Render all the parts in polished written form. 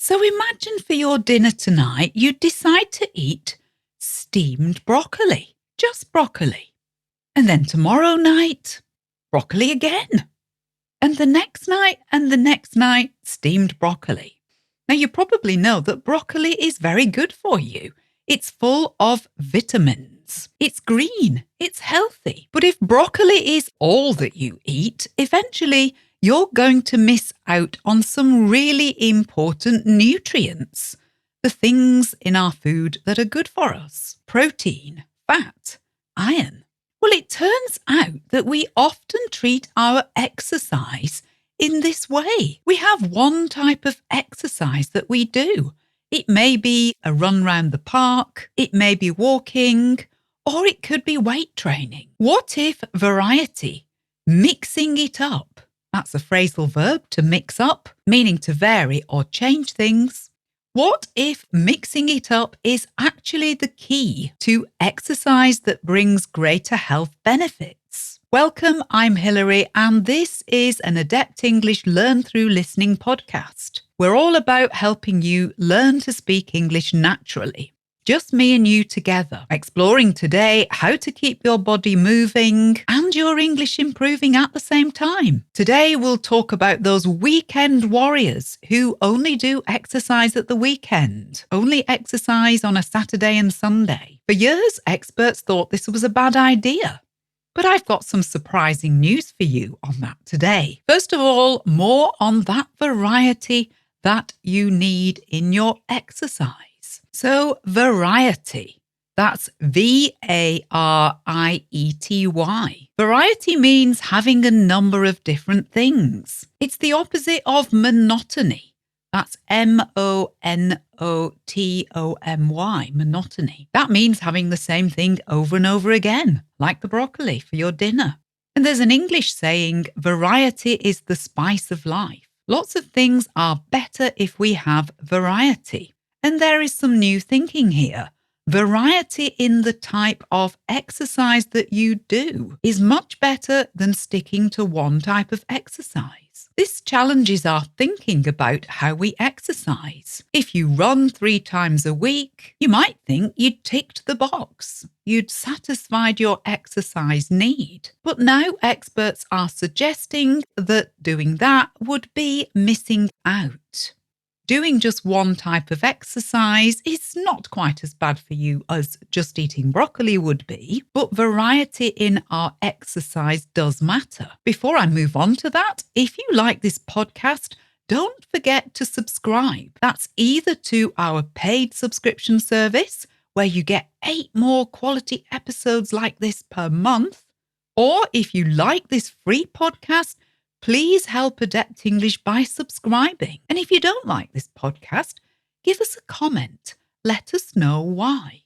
So imagine for your dinner tonight, you decide to eat steamed broccoli, just broccoli. And then tomorrow night, broccoli again. And the next night and the next night, steamed broccoli. Now you probably know that broccoli is very good for you. It's full of vitamins. It's green. It's healthy. But if broccoli is all that you eat, eventually you're going to miss out on some really important nutrients. The things in our food that are good for us. Protein, fat, iron. Well, it turns out that we often treat our exercise in this way. We have one type of exercise that we do. It may be a run round the park, it may be walking, or it could be weight training. What if variety, mixing it up? That's a phrasal verb, to mix up, meaning to vary or change things. What if mixing it up is actually the key to exercise that brings greater health benefits? Welcome, I'm Hilary, and this is an Adept English Learn Through Listening podcast. We're all about helping you learn to speak English naturally. Just me and you together, exploring today how to keep your body moving and your English improving at the same time. Today we'll talk about those weekend warriors who only do exercise at the weekend, only exercise on a Saturday and Sunday. For years, experts thought this was a bad idea. But I've got some surprising news for you on that today. First of all, more on that variety that you need in your exercise. So variety, that's variety. Variety means having a number of different things. It's the opposite of monotony. That's monotomy, monotony. That means having the same thing over and over again, like the broccoli for your dinner. And there's an English saying, variety is the spice of life. Lots of things are better if we have variety. And there is some new thinking here. Variety in the type of exercise that you do is much better than sticking to one type of exercise. This challenges our thinking about how we exercise. If you run 3 times a week, you might think you'd ticked the box. You'd satisfied your exercise need. But now experts are suggesting that doing that would be missing out. Doing just one type of exercise is not quite as bad for you as just eating broccoli would be, but variety in our exercise does matter. Before I move on to that, if you like this podcast, don't forget to subscribe. That's either to our paid subscription service, where you get 8 more quality episodes like this per month, or if you like this free podcast, please help Adept English by subscribing. And if you don't like this podcast, give us a comment. Let us know why.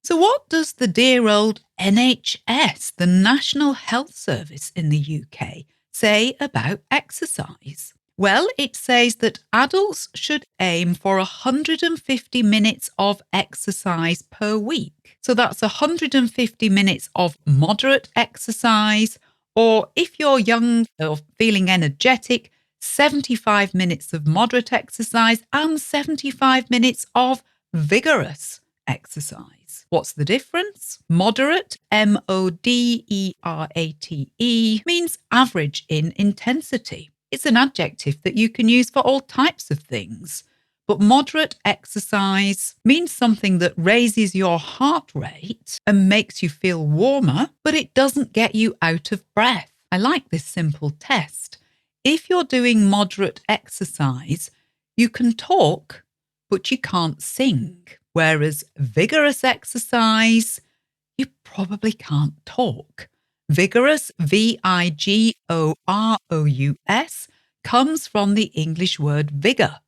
So what does the dear old NHS, the National Health Service in the UK, say about exercise? Well, it says that adults should aim for 150 minutes of exercise per week. So that's 150 minutes of moderate exercise, or if you're young or feeling energetic, 75 minutes of moderate exercise and 75 minutes of vigorous exercise. What's the difference? Moderate, moderate, means average in intensity. It's an adjective that you can use for all types of things. But moderate exercise means something that raises your heart rate and makes you feel warmer, but it doesn't get you out of breath. I like this simple test. If you're doing moderate exercise, you can talk, but you can't sing. Whereas vigorous exercise, you probably can't talk. Vigorous, vigorous, comes from the English word vigour.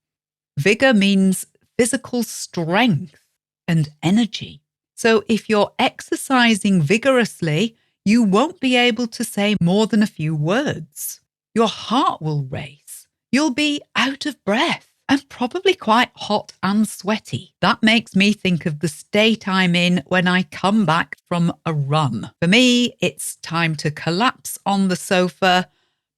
Vigour means physical strength and energy. So if you're exercising vigorously, you won't be able to say more than a few words. Your heart will race. You'll be out of breath and probably quite hot and sweaty. That makes me think of the state I'm in when I come back from a run. For me, it's time to collapse on the sofa,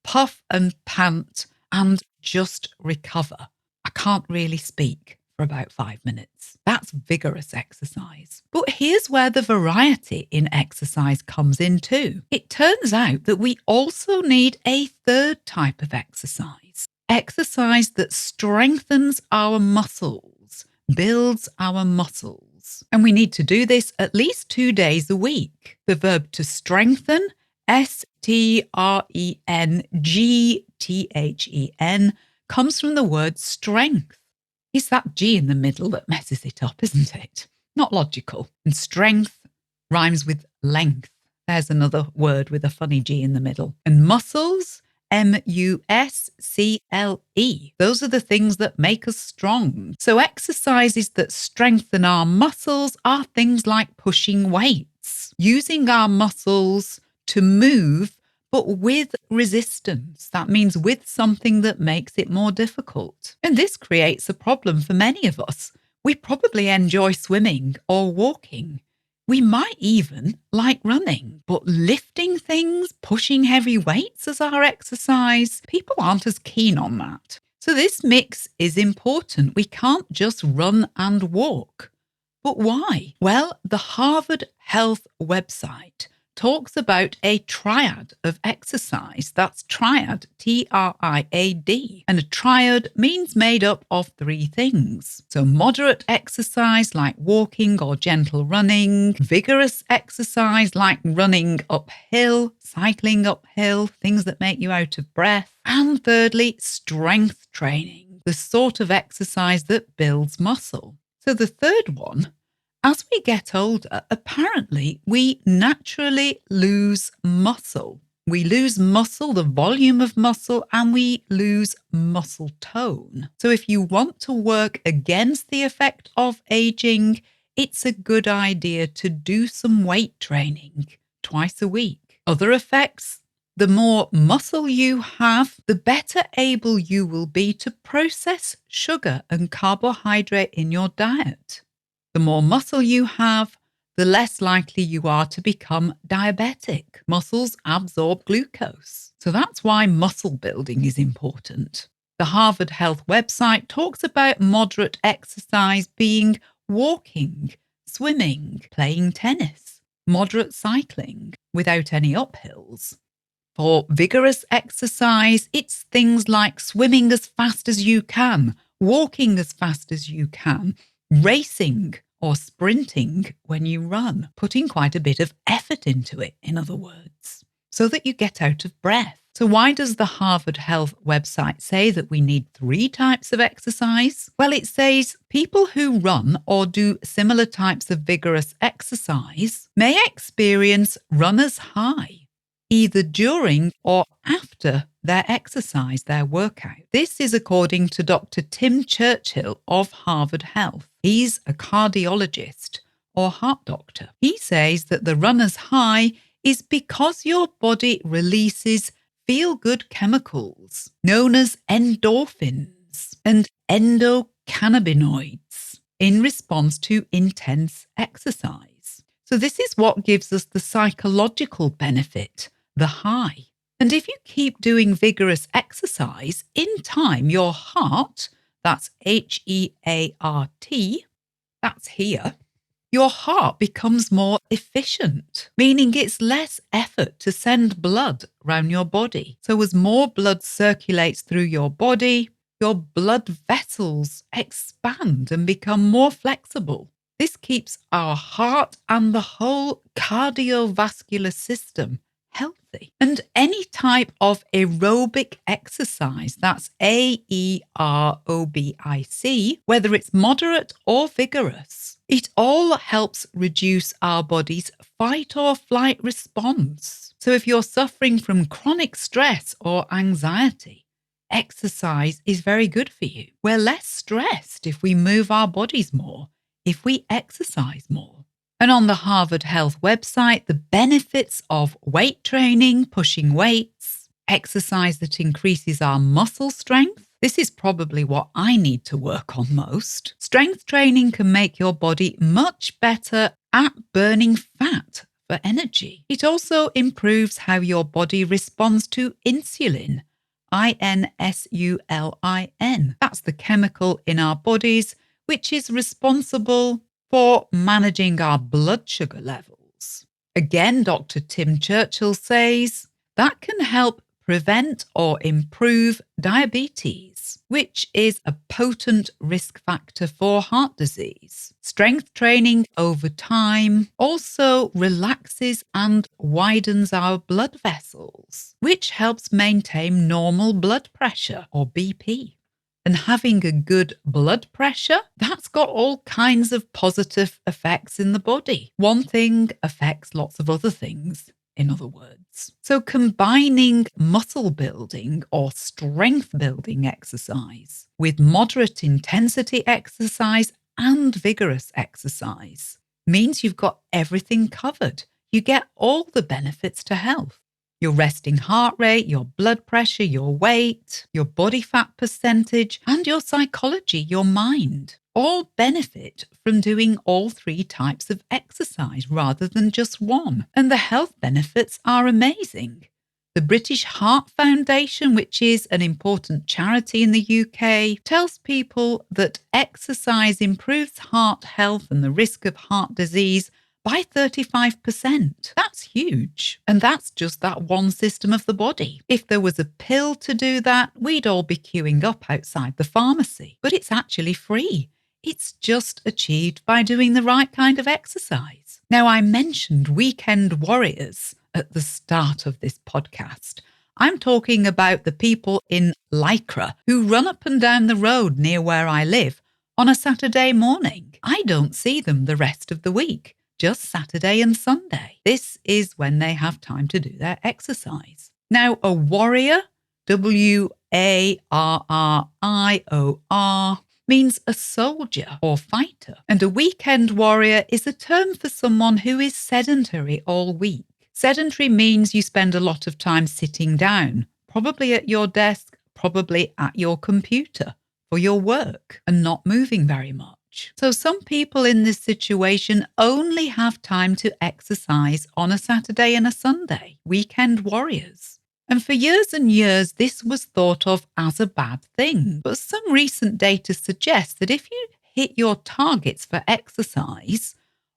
puff and pant, and just recover. I can't really speak for about 5 minutes. That's vigorous exercise. But here's where the variety in exercise comes in too. It turns out that we also need a third type of exercise. Exercise that strengthens our muscles, builds our muscles. And we need to do this at least 2 days a week. The verb to strengthen, STRENGTHEN, comes from the word strength. It's that G in the middle that messes it up, isn't it? Not logical. And strength rhymes with length. There's another word with a funny G in the middle. And muscles, MUSCLE. Those are the things that make us strong. So exercises that strengthen our muscles are things like pushing weights, using our muscles to move, but with resistance. That means with something that makes it more difficult. And this creates a problem for many of us. We probably enjoy swimming or walking. We might even like running, but lifting things, pushing heavy weights as our exercise, people aren't as keen on that. So this mix is important. We can't just run and walk. But why? Well, the Harvard Health website talks about a triad of exercise. That's triad, TRIAD. And a triad means made up of 3 things. So moderate exercise like walking or gentle running, vigorous exercise like running uphill, cycling uphill, things that make you out of breath. And thirdly, strength training, the sort of exercise that builds muscle. So the third one, as we get older, apparently we naturally lose muscle. We lose muscle, the volume of muscle, and we lose muscle tone. So if you want to work against the effect of aging, it's a good idea to do some weight training twice a week. Other effects: the more muscle you have, the better able you will be to process sugar and carbohydrate in your diet. The more muscle you have, the less likely you are to become diabetic. Muscles absorb glucose. So that's why muscle building is important. The Harvard Health website talks about moderate exercise being walking, swimming, playing tennis, moderate cycling without any uphills. For vigorous exercise, it's things like swimming as fast as you can, walking as fast as you can, racing or sprinting when you run, putting quite a bit of effort into it, in other words, so that you get out of breath. So why does the Harvard Health website say that we need 3 types of exercise? Well, it says people who run or do similar types of vigorous exercise may experience runner's high, either during or after their exercise, their workout. This is according to Dr. Tim Churchill of Harvard Health. He's a cardiologist or heart doctor. He says that the runner's high is because your body releases feel-good chemicals known as endorphins and endocannabinoids in response to intense exercise. So this is what gives us the psychological benefit, the high. And if you keep doing vigorous exercise, in time, your heart, that's HEART, that's here, your heart becomes more efficient, meaning it's less effort to send blood around your body. So as more blood circulates through your body, your blood vessels expand and become more flexible. This keeps our heart and the whole cardiovascular system healthy. And any type of aerobic exercise, that's AEROBIC, whether it's moderate or vigorous, it all helps reduce our body's fight or flight response. So if you're suffering from chronic stress or anxiety, exercise is very good for you. We're less stressed if we move our bodies more, if we exercise more. And on the Harvard Health website, the benefits of weight training, pushing weights, exercise that increases our muscle strength. This is probably what I need to work on most. Strength training can make your body much better at burning fat for energy. It also improves how your body responds to insulin, insulin. That's the chemical in our bodies which is responsible for managing our blood sugar levels. Again, Dr. Tim Churchill says that can help prevent or improve diabetes, which is a potent risk factor for heart disease. Strength training over time also relaxes and widens our blood vessels, which helps maintain normal blood pressure or BP. And having a good blood pressure, that's got all kinds of positive effects in the body. One thing affects lots of other things, in other words. So combining muscle building or strength building exercise with moderate intensity exercise and vigorous exercise means you've got everything covered. You get all the benefits to health. Your resting heart rate, your blood pressure, your weight, your body fat percentage, and your psychology, your mind, all benefit from doing all three types of exercise rather than just one. And the health benefits are amazing. The British Heart Foundation, which is an important charity in the UK, tells people that exercise improves heart health and the risk of heart disease by 35%. That's huge. And that's just that one system of the body. If there was a pill to do that, we'd all be queuing up outside the pharmacy. But it's actually free. It's just achieved by doing the right kind of exercise. Now, I mentioned weekend warriors at the start of this podcast. I'm talking about the people in Lycra who run up and down the road near where I live on a Saturday morning. I don't see them the rest of the week. Just Saturday and Sunday. This is when they have time to do their exercise. Now, a warrior, W-A-R-R-I-O-R, means a soldier or fighter. And a weekend warrior is a term for someone who is sedentary all week. Sedentary means you spend a lot of time sitting down, probably at your desk, probably at your computer for your work, and not moving very much. So some people in this situation only have time to exercise on a Saturday and a Sunday, weekend warriors. And for years and years, this was thought of as a bad thing. But some recent data suggests that if you hit your targets for exercise,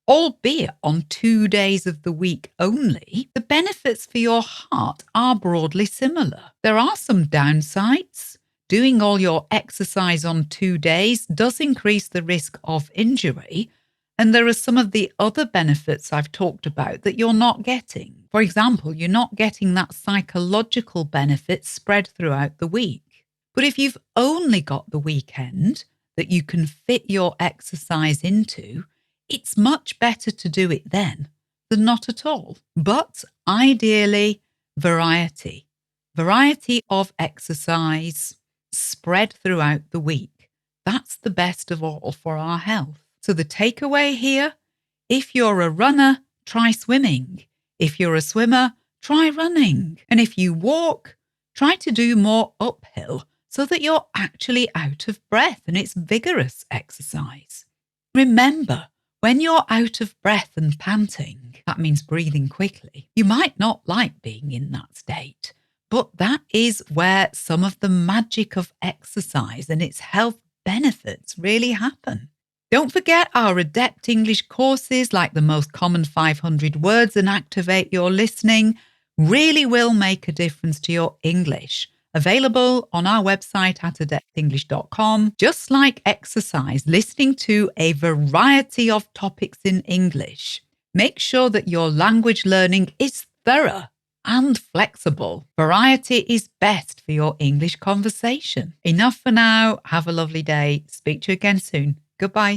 albeit on 2 days of the week only, the benefits for your heart are broadly similar. There are some downsides. Doing all your exercise on 2 days does increase the risk of injury, and there are some of the other benefits I've talked about that you're not getting. For example, you're not getting that psychological benefit spread throughout the week. But if you've only got the weekend that you can fit your exercise into, it's much better to do it then than not at all. But ideally, variety of exercise spread throughout the week. That's the best of all for our health. So the takeaway here, if you're a runner, try swimming. If you're a swimmer, try running. And if you walk, try to do more uphill so that you're actually out of breath and it's vigorous exercise. Remember, when you're out of breath and panting, that means breathing quickly, you might not like being in that state. But that is where some of the magic of exercise and its health benefits really happen. Don't forget our Adept English courses like the most common 500 words and Activate Your Listening really will make a difference to your English. Available on our website at adeptenglish.com. Just like exercise, listening to a variety of topics in English. Make sure that your language learning is thorough and flexible. Variety is best for your English conversation. Enough for now. Have a lovely day. Speak to you again soon. Goodbye.